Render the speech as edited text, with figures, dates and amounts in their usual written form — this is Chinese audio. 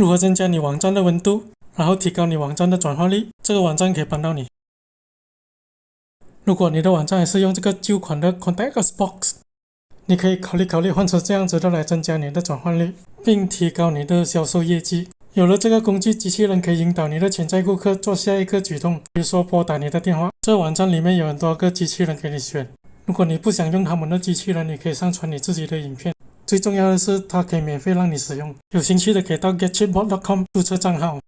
如何增加你网站的温度，然后提高你网站的转化率，这个网站可以帮到你。如果你的网站还是用这个旧款的 Contact Us Box， 你可以考虑换成这样子的来增加你的转换率，并提高你的销售业绩。有了这个工具，机器人可以引导你的潜在顾客做下一个举动，比如说拨打你的电话。这网站里面有很多个机器人给你选，如果你不想用他们的机器人，你可以上传你自己的影片。最重要的是，它可以免费让你使用。有兴趣的可以到 getchatbot.com 注册账号。